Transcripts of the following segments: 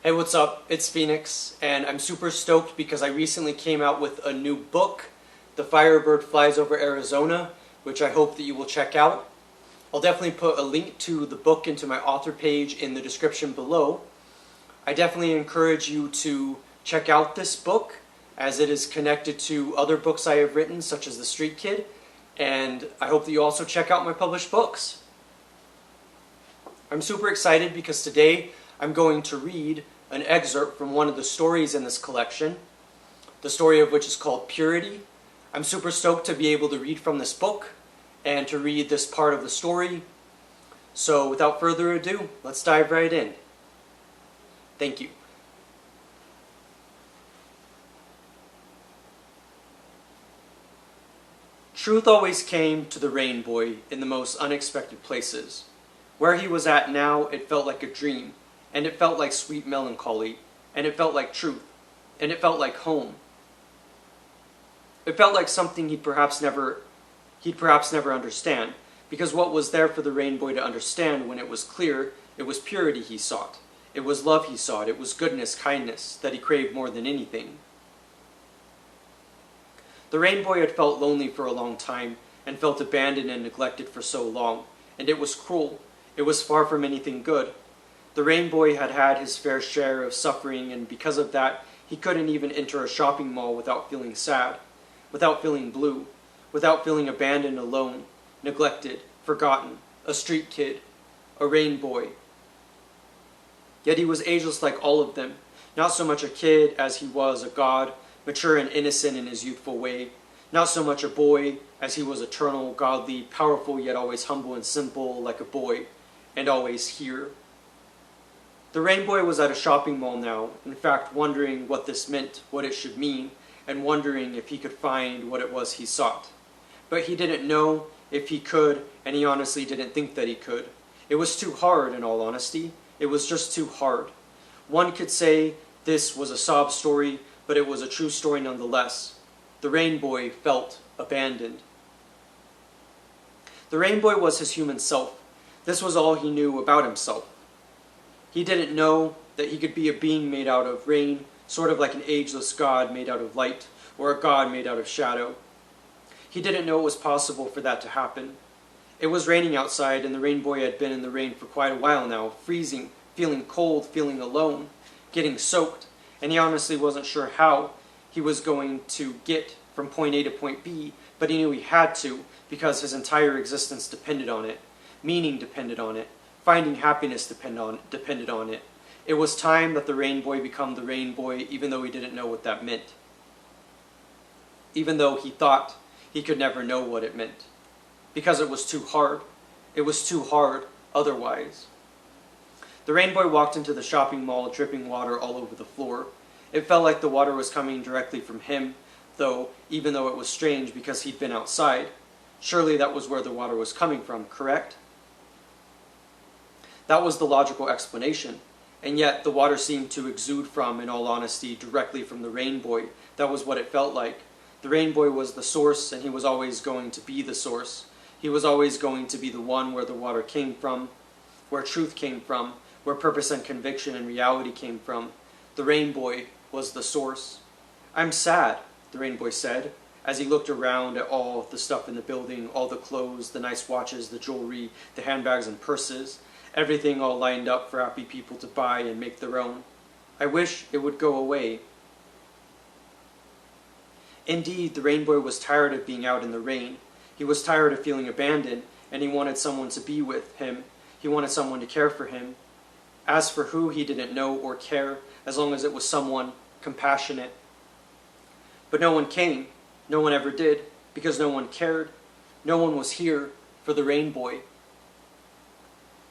Hey, what's up? It's Phoenix, and I'm super stoked because I recently came out with a new book, The Firebird Flies Over Arizona, which I hope that you will check out. I'll definitely put a link to the book into my author page in the description below. I definitely encourage you to check out this book, as it is connected to other books I have written, such as The Street Kid, and I hope that you also check out my published books. I'm super excited because today I'm going to read an excerpt from one of the stories in this collection, the story of which is called Purity. I'm super stoked to be able to read from this book and to read this part of the story. So without further ado, let's dive right in. Thank you. Truth always came to the Rain Boy in the most unexpected places. Where he was at now, it felt like a dream, and it felt like sweet melancholy, and it felt like truth, and it felt like home. It felt like something he'd perhaps never understand, because what was there for the Rain Boy to understand when it was clear, it was purity he sought, it was love he sought, it was goodness, kindness, that he craved more than anything. The Rain Boy had felt lonely for a long time, and felt abandoned and neglected for so long, and it was cruel, it was far from anything good. The Rain Boy had had his fair share of suffering, and because of that, he couldn't even enter a shopping mall without feeling sad, without feeling blue, without feeling abandoned, alone, neglected, forgotten, a street kid, a Rain Boy. Yet he was ageless like all of them, not so much a kid as he was a god, mature and innocent in his youthful way, not so much a boy as he was eternal, godly, powerful, yet always humble and simple like a boy, and always here. The Rain Boy was at a shopping mall now, in fact wondering what this meant, what it should mean, and wondering if he could find what it was he sought. But he didn't know if he could, and he honestly didn't think that he could. It was too hard, in all honesty. It was just too hard. One could say this was a sob story, but it was a true story nonetheless. The Rain Boy felt abandoned. The Rain Boy was his human self. This was all he knew about himself. He didn't know that he could be a being made out of rain, sort of like an ageless god made out of light, or a god made out of shadow. He didn't know it was possible for that to happen. It was raining outside, and the Rain Boy had been in the rain for quite a while now, freezing, feeling cold, feeling alone, getting soaked, and he honestly wasn't sure how he was going to get from point A to point B, but he knew he had to, because his entire existence depended on it, meaning depended on it. Finding happiness depended on it. It was time that the Rain Boy become the Rain Boy, even though he didn't know what that meant. Even though he thought he could never know what it meant. Because it was too hard. It was too hard otherwise. The Rain Boy walked into the shopping mall, dripping water all over the floor. It felt like the water was coming directly from him, even though it was strange because he'd been outside. Surely that was where the water was coming from, correct? That was the logical explanation, and yet the water seemed to exude from, in all honesty, directly from the Rain Boy. That was what it felt like. The Rain Boy was the source, and he was always going to be the source. He was always going to be the one where the water came from, where truth came from, where purpose and conviction and reality came from. The Rain Boy was the source. "I'm sad," the Rain Boy said, as he looked around at all the stuff in the building, all the clothes, the nice watches, the jewelry, the handbags and purses, everything all lined up for happy people to buy and make their own. "I wish it would go away." Indeed, the Rain Boy was tired of being out in the rain. He was tired of feeling abandoned, and he wanted someone to be with him. He wanted someone to care for him. As for who, he didn't know or care, as long as it was someone compassionate. But no one came. No one ever did, because no one cared. No one was here for the Rain Boy.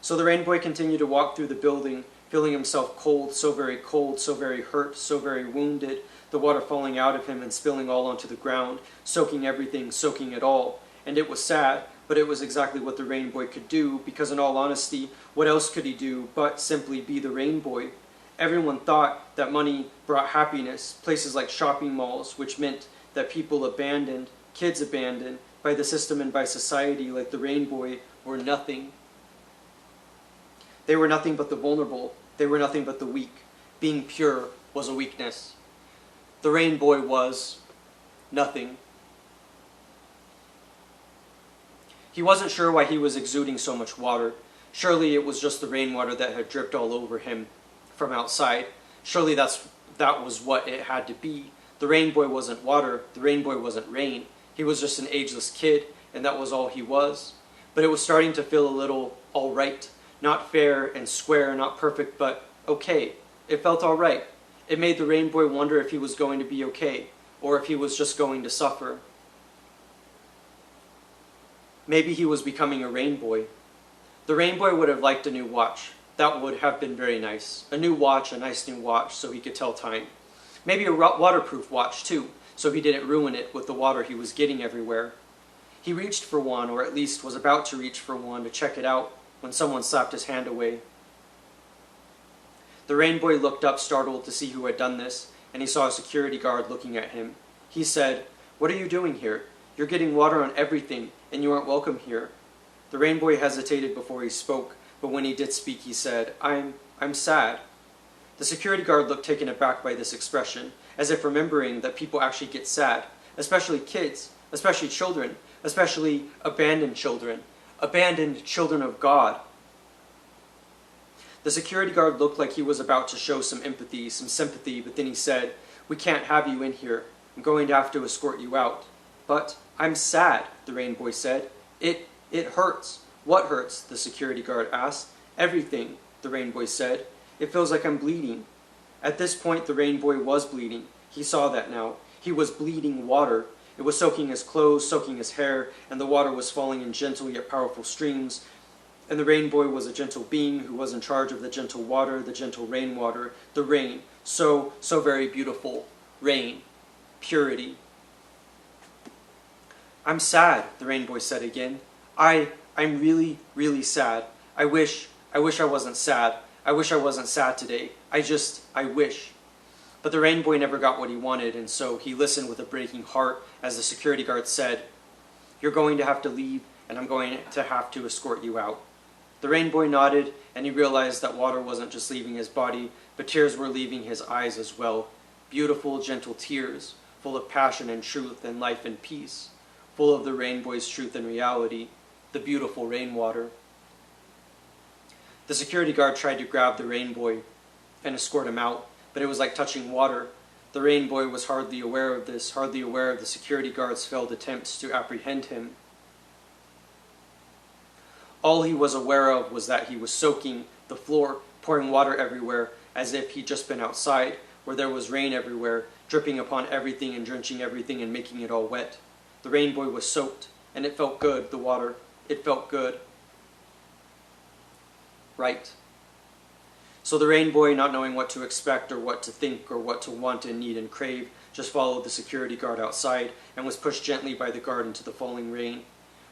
So the Rain Boy continued to walk through the building, feeling himself cold, so very hurt, so very wounded, the water falling out of him and spilling all onto the ground, soaking everything, soaking it all. And it was sad, but it was exactly what the Rain Boy could do, because in all honesty, what else could he do but simply be the Rain Boy? Everyone thought that money brought happiness, places like shopping malls, which meant that people abandoned, kids abandoned, by the system and by society like the Rain Boy were nothing. They were nothing but the vulnerable. They were nothing but the weak. Being pure was a weakness. The rain boy was nothing. He wasn't sure why he was exuding so much water. Surely it was just the rainwater that had dripped all over him from outside. Surely that was what it had to be. The rain boy wasn't water. The rain boy wasn't rain. He was just an ageless kid, and that was all he was. But it was starting to feel a little all right. Not fair and square, not perfect, but okay. It felt all right. It made the rain boy wonder if he was going to be okay, or if he was just going to suffer. Maybe he was becoming a rain boy. The rain boy would have liked a new watch. That would have been very nice. A new watch, a nice new watch, so he could tell time. Maybe a waterproof watch, too, so he didn't ruin it with the water he was getting everywhere. He reached for one, or at least was about to reach for one to check it out, when someone slapped his hand away. The rain boy looked up, startled to see who had done this, and he saw a security guard looking at him. He said, "What are you doing here? You're getting water on everything, and you aren't welcome here." The rain boy hesitated before he spoke, but when he did speak, he said, I'm sad." The security guard looked taken aback by this expression, as if remembering that people actually get sad, especially kids, especially children, especially abandoned children of God. The security guard looked like he was about to show some empathy, some sympathy, but then he said, "We can't have you in here. I'm going to have to escort you out." "But I'm sad," the rain boy said. It hurts." "What hurts?" the security guard asked. "Everything," the rain boy said. "It feels like I'm bleeding." At this point, the rain boy was bleeding. He saw that now. He was bleeding water. It was soaking his clothes, soaking his hair, and the water was falling in gentle yet powerful streams. And the rain boy was a gentle being who was in charge of the gentle water, the gentle rainwater, the rain. So very beautiful. Rain. Purity. "I'm sad," the rain boy said again. I'm really, really sad. I wish I wasn't sad. I wish I wasn't sad today. I wish." But the rain boy never got what he wanted, and so he listened with a breaking heart as the security guard said, "You're going to have to leave, and I'm going to have to escort you out." The rain boy nodded, and he realized that water wasn't just leaving his body, but tears were leaving his eyes as well. Beautiful, gentle tears, full of passion and truth and life and peace, full of the rain boy's truth and reality, the beautiful rainwater. The security guard tried to grab the rain boy and escort him out, but it was like touching water. The rain boy was hardly aware of this, hardly aware of the security guard's failed attempts to apprehend him. All he was aware of was that he was soaking the floor, pouring water everywhere, as if he'd just been outside, where there was rain everywhere, dripping upon everything and drenching everything and making it all wet. The rain boy was soaked, and it felt good, the water. It felt good. Right. So the rain boy, not knowing what to expect or what to think or what to want and need and crave, just followed the security guard outside and was pushed gently by the guard into the falling rain.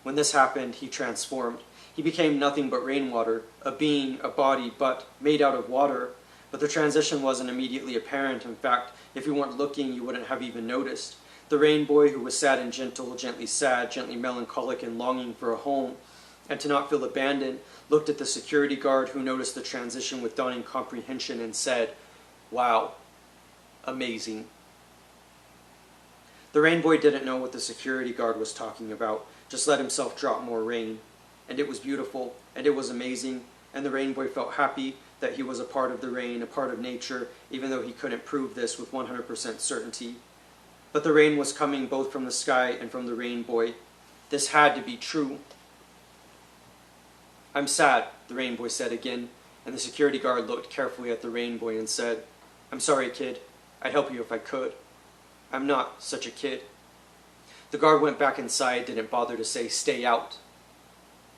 When this happened, he transformed. He became nothing but rainwater, a being, a body, but made out of water. But the transition wasn't immediately apparent. In fact, if you weren't looking, you wouldn't have even noticed. The rain boy, who was sad and gentle, gently sad, gently melancholic and longing for a home, and to not feel abandoned, looked at the security guard, who noticed the transition with dawning comprehension and said, "Wow, amazing." The rain boy didn't know what the security guard was talking about, just let himself drop more rain. And it was beautiful, and it was amazing, and the rain boy felt happy that he was a part of the rain, a part of nature, even though he couldn't prove this with 100% certainty. But the rain was coming both from the sky and from the rain boy. This had to be true. "I'm sad," the rain boy said again, and the security guard looked carefully at the rain boy and said, "I'm sorry, kid. I'd help you if I could. I'm not such a kid." The guard went back inside, didn't bother to say, "Stay out."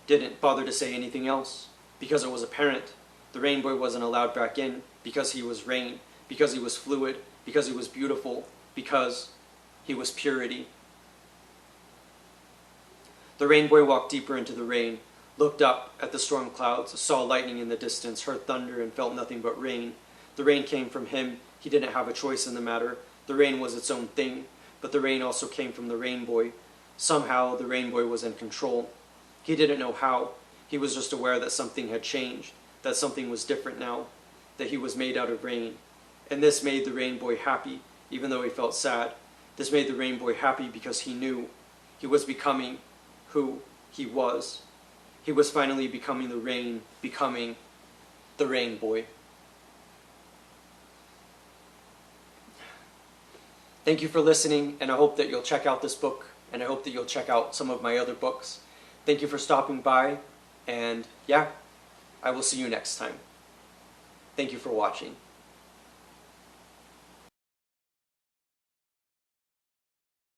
Didn't bother to say anything else, because it was apparent. The rain boy wasn't allowed back in, because he was rain, because he was fluid, because he was beautiful, because he was purity. The rain boy walked deeper into the rain, looked up at the storm clouds, saw lightning in the distance, heard thunder, and felt nothing but rain. The rain came from him. He didn't have a choice in the matter. The rain was its own thing, but the rain also came from the rain boy. Somehow, the rain boy was in control. He didn't know how. He was just aware that something had changed, that something was different now, that he was made out of rain, And this made the Rain Boy happy, even though he felt sad. This made the Rain Boy happy because he knew he was becoming who he was. He was finally becoming the rain, becoming the Rain Boy. Thank you for listening, and I hope that you'll check out this book, and I hope that you'll check out some of my other books. Thank you for stopping by, and yeah, I will see you next time. Thank you for watching.